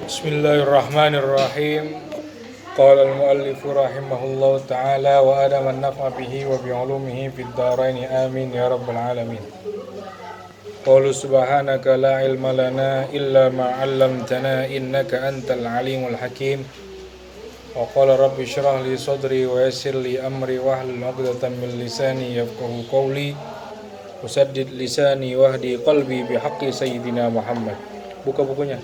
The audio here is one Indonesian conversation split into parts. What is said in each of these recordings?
Bismillahirrahmanirrahim. Qala al-muallif rahimahullahu ta'ala wa adama an-naf'a bihi wa bi'ulumihi fid dharain amin ya rabbal alamin. Qalu subhanaka la ilma lana illa ma 'allamtana innaka antal alimul hakim. Wa qala rabbi shrah li sadri wa yassir li amri wahlul 'uqdatam min lisani yafqahu qawli. Usaddid lisani wahdi qalbi bihaqqi sayyidina Muhammad. Buka bukunya.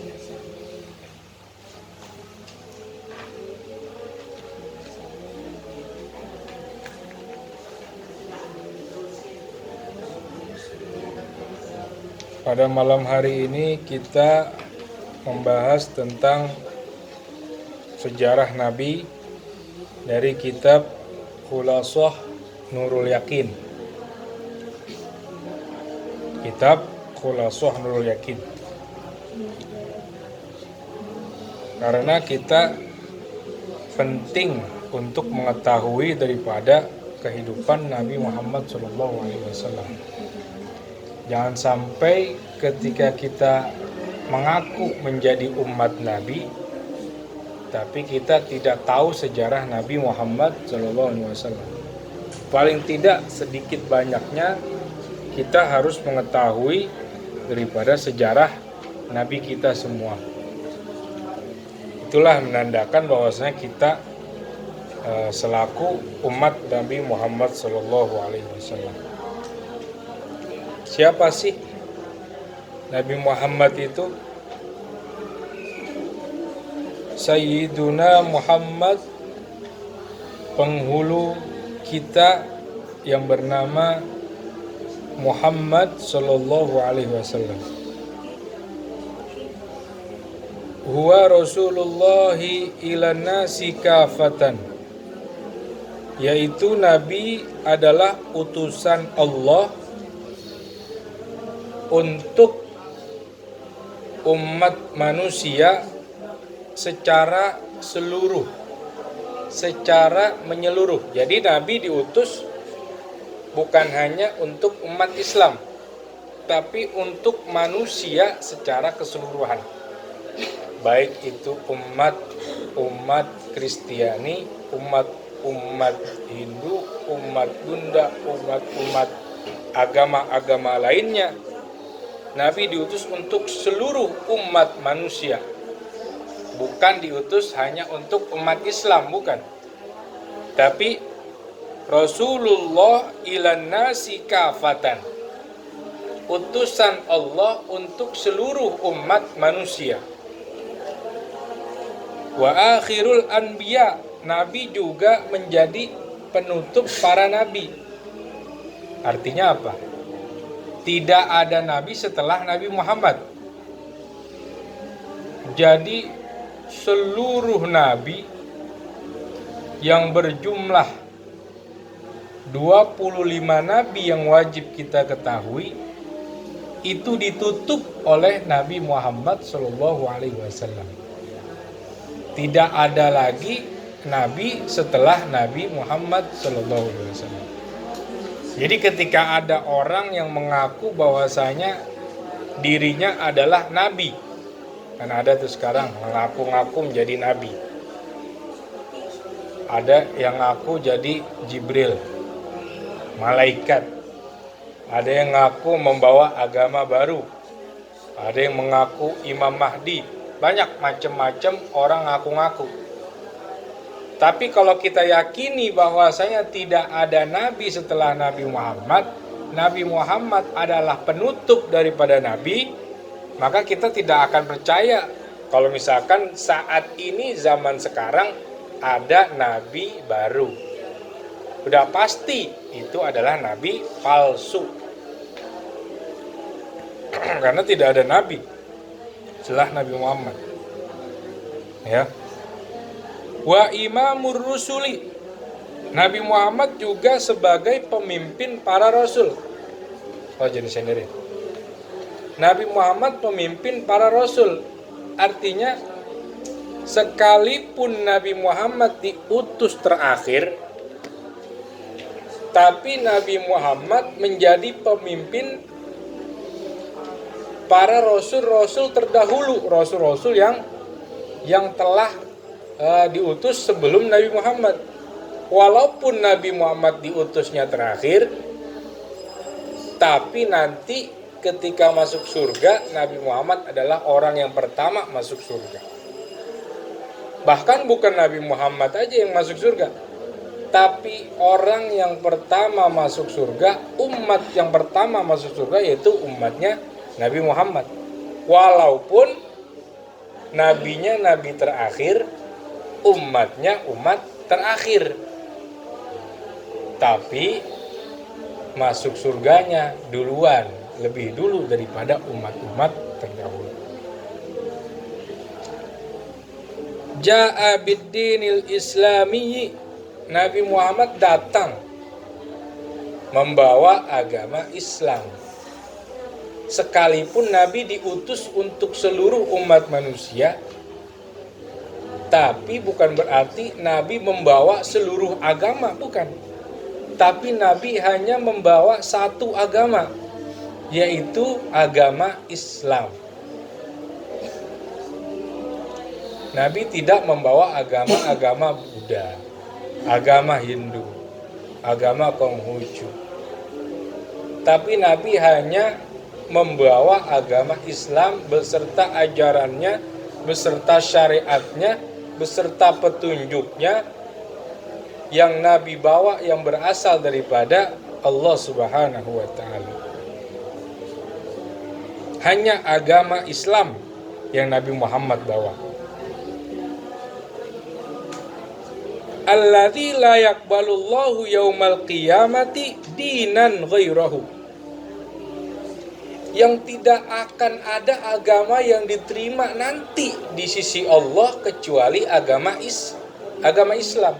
Pada malam hari ini kita membahas tentang sejarah Nabi dari kitab Khulasah Nurul Yakin. Kitab Khulasah Nurul Yakin. Karena kita penting untuk mengetahui daripada kehidupan Nabi Muhammad SAW. Jangan sampai ketika kita mengaku menjadi umat Nabi, tapi kita tidak tahu sejarah Nabi Muhammad SAW. Paling tidak sedikit banyaknya kita harus mengetahui daripada sejarah Nabi kita semua. Itulah menandakan bahwasanya kita selaku umat Nabi Muhammad SAW. Siapa sih Nabi Muhammad itu? Sayyiduna Muhammad, penghulu kita yang bernama Muhammad sallallahu alaihi wasallam. Huwa Rasulullahi ilan nasi kafatan. Yaitu Nabi adalah utusan Allah untuk umat manusia secara menyeluruh. Jadi Nabi diutus bukan hanya untuk umat Islam, tapi untuk manusia secara keseluruhan. Baik itu umat Kristiani, umat Hindu, umat Bunda, umat agama-agama lainnya. Nabi diutus untuk seluruh umat manusia. Bukan diutus hanya untuk umat Islam, bukan. Tapi Rasulullah ilan nasi kafatan. Utusan Allah untuk seluruh umat manusia. Wa akhirul anbiya. Nabi juga menjadi penutup para nabi. Artinya apa? Tidak ada nabi setelah Nabi Muhammad. Jadi seluruh nabi yang berjumlah 25 nabi yang wajib kita ketahui itu ditutup oleh Nabi Muhammad SAW. Tidak ada lagi nabi setelah Nabi Muhammad SAW. Jadi ketika ada orang yang mengaku bahwasanya dirinya adalah nabi, kan ada tuh sekarang mengaku-ngaku menjadi nabi. Ada yang ngaku jadi Jibril, malaikat. Ada yang ngaku membawa agama baru. Ada yang mengaku Imam Mahdi. Banyak macam-macam orang ngaku-ngaku. Tapi kalau kita yakini bahwasanya tidak ada nabi setelah Nabi Muhammad, Nabi Muhammad adalah penutup daripada nabi, maka kita tidak akan percaya kalau misalkan saat ini zaman sekarang ada nabi baru. Udah pasti itu adalah nabi palsu. Karena tidak ada nabi setelah Nabi Muhammad. Ya. Wa imamur rusuli. Nabi Muhammad juga sebagai pemimpin para rasul. Oh, jadi sendiri. Nabi Muhammad pemimpin para rasul. Artinya sekalipun Nabi Muhammad diutus terakhir, tapi Nabi Muhammad menjadi pemimpin para rasul-rasul terdahulu, rasul-rasul yang telah diutus sebelum Nabi Muhammad. Walaupun Nabi Muhammad diutusnya terakhir, tapi nanti ketika masuk surga, Nabi Muhammad adalah orang yang pertama masuk surga. Bahkan bukan Nabi Muhammad aja yang masuk surga, tapi orang yang pertama masuk surga, umat yang pertama masuk surga yaitu umatnya Nabi Muhammad. Walaupun nabinya nabi terakhir, umatnya umat terakhir, tapi masuk surganya duluan, lebih dulu daripada umat-umat terdahulu. Ja'a bid-dinil islami, Nabi Muhammad datang membawa agama Islam. Sekalipun Nabi diutus untuk seluruh umat manusia, tapi bukan berarti Nabi membawa seluruh agama, bukan. Tapi Nabi hanya membawa satu agama, yaitu agama Islam. Nabi tidak membawa agama-agama Buddha, agama Hindu, agama Konghucu. Tapi Nabi hanya membawa agama Islam beserta ajarannya, beserta syariatnya, beserta petunjuknya yang Nabi bawa yang berasal daripada Allah Subhanahu wa taala. Hanya agama Islam yang Nabi Muhammad bawa. Alladzi la yaqbalullahu yaumal qiyamati dinan ghairahu. Yang tidak akan ada agama yang diterima nanti di sisi Allah kecuali agama Islam.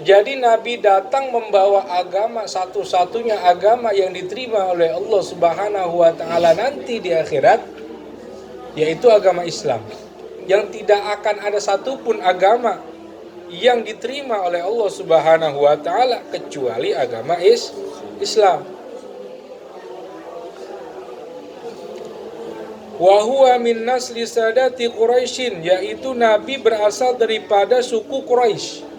Jadi Nabi datang membawa agama, satu-satunya agama yang diterima oleh Allah Subhanahu wa taala nanti di akhirat, yaitu agama Islam. Yang tidak akan ada satupun agama yang diterima oleh Allah Subhanahu wa taala kecuali agama Islam. Wa huwa min nasli sadati Quraisyin, yaitu Nabi berasal daripada suku Quraisy.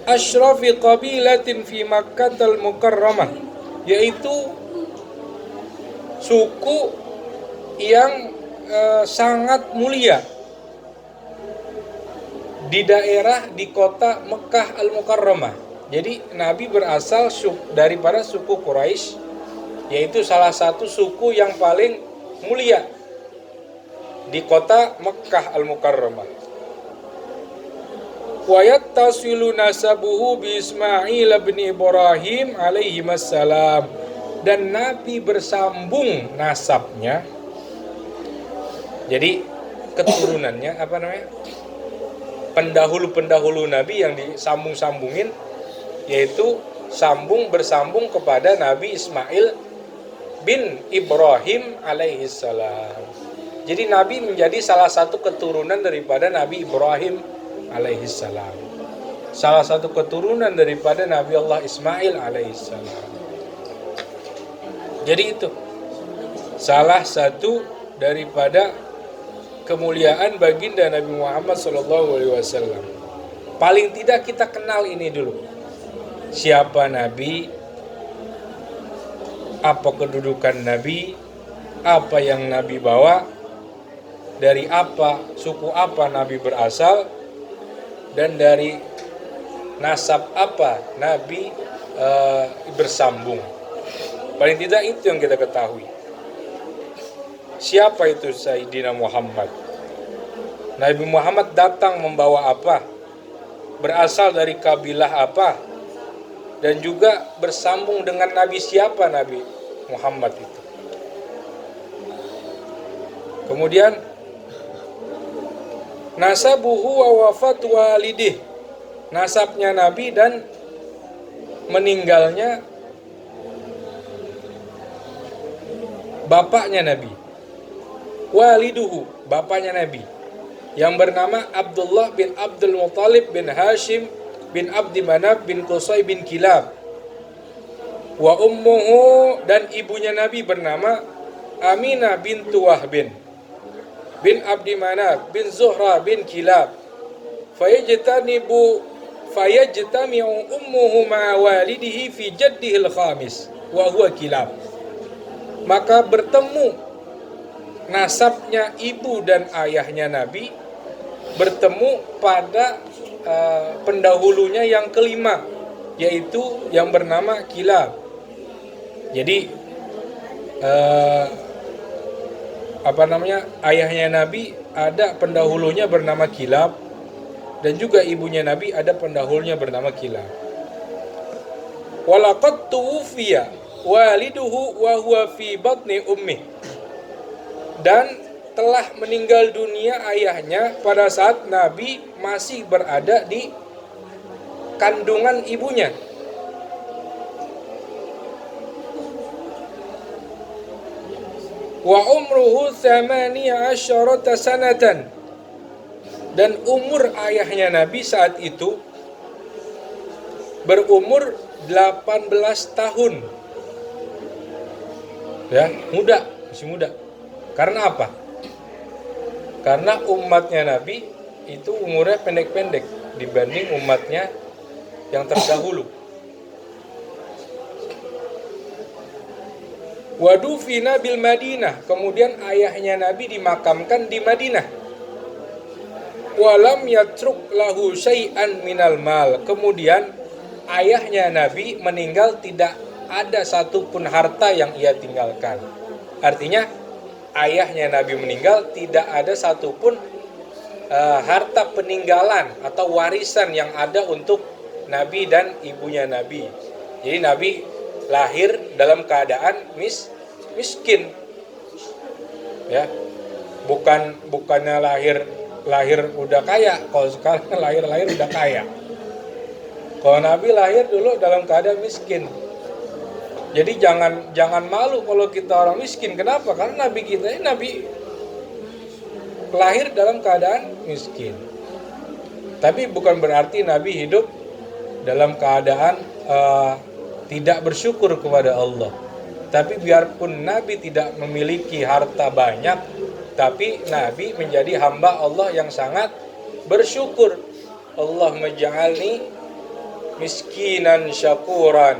Asyrafi qabilatin fi Makkatal Mukarramah, yaitu suku yang sangat mulia di daerah di kota Mekah Al-Mukarramah. Jadi Nabi berasal daripada suku Quraisy, yaitu salah satu suku yang paling mulia di kota Mekah Al-Mukarramah. Wa yattasilu nasabuhu bi Ismail bin Ibrahim alaihi wassalam, dan Nabi bersambung nasabnya. Jadi keturunannya pendahulu-pendahulu Nabi yang disambung-sambungin, yaitu bersambung kepada Nabi Ismail bin Ibrahim alaihissalam. Jadi Nabi menjadi salah satu keturunan daripada Nabi Ibrahim alaihissalam, salah satu keturunan daripada Nabi Allah Ismail alaihissalam. Jadi itu salah satu daripada kemuliaan baginda Nabi Muhammad SAW. Paling tidak kita kenal ini dulu. Siapa Nabi, apa kedudukan Nabi, apa yang Nabi bawa, dari apa, suku apa Nabi berasal, dan dari nasab apa Nabi bersambung. Paling tidak itu yang kita ketahui. Siapa itu Sayyidina Muhammad? Nabi Muhammad datang membawa apa? Berasal dari kabilah apa? Dan juga bersambung dengan Nabi siapa Nabi Muhammad itu? Kemudian nasabuhu wa wafat walidih, nasabnya Nabi dan meninggalnya bapaknya Nabi. Waliduhu, bapaknya Nabi, yang bernama Abdullah bin Abdul Muttalib bin Hashim bin Abdi Manaf bin Qusay bin Kilab. Wa ummuhu, dan ibunya Nabi bernama Aminah bintu Wahbin bin Abdi Manaf bin Zuhra bin Kilab. Fayajtami'u ummuhu ma'a walidihi fi jaddihil khamis wa huwa Kilab. Maka bertemu nasabnya ibu dan ayahnya Nabi, bertemu pada pendahulunya yang kelima, yaitu yang bernama Kilab. Jadi ayahnya Nabi ada pendahulunya bernama Kilab, dan juga ibunya Nabi ada pendahulunya bernama Kilab. Walaqad tuwfiya waliduhu wa huwa fi batni ummih, dan telah meninggal dunia ayahnya pada saat Nabi masih berada di kandungan ibunya. Wa umruhu 18 sanatan, dan umur ayahnya Nabi saat itu berumur 18 tahun. Ya, muda, masih muda. Karena apa? Karena umatnya Nabi itu umurnya pendek-pendek dibanding umatnya yang terdahulu. Wadufina bil Madinah, kemudian ayahnya Nabi dimakamkan di Madinah. Walam yatruk lahu syai'an minal mal, kemudian ayahnya Nabi meninggal tidak ada satupun harta yang ia tinggalkan. Artinya ayahnya Nabi meninggal tidak ada satupun harta peninggalan atau warisan yang ada untuk Nabi dan ibunya Nabi. Jadi Nabi lahir dalam keadaan miskin, ya, bukannya lahir udah kaya. Kalau sekarang lahir udah kaya. Kalau Nabi lahir dulu dalam keadaan miskin. Jadi jangan malu kalau kita orang miskin. Kenapa? Karena Nabi kita ini Nabi lahir dalam keadaan miskin. Tapi bukan berarti Nabi hidup dalam keadaan tidak bersyukur kepada Allah. Tapi biarpun Nabi tidak memiliki harta banyak, tapi Nabi menjadi hamba Allah yang sangat bersyukur. Allah maj'alni miskinan syakuran.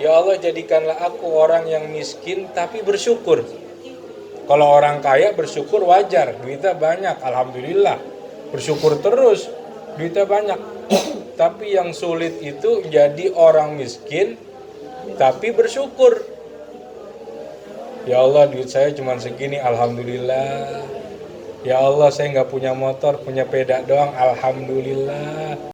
Ya Allah, jadikanlah aku orang yang miskin tapi bersyukur. Kalau orang kaya bersyukur wajar, duitnya banyak, alhamdulillah, bersyukur terus, duitnya banyak. Tapi yang sulit itu jadi orang miskin tapi bersyukur. Ya Allah, duit saya cuma segini, alhamdulillah. Ya Allah, saya nggak punya motor, punya sepeda doang, alhamdulillah.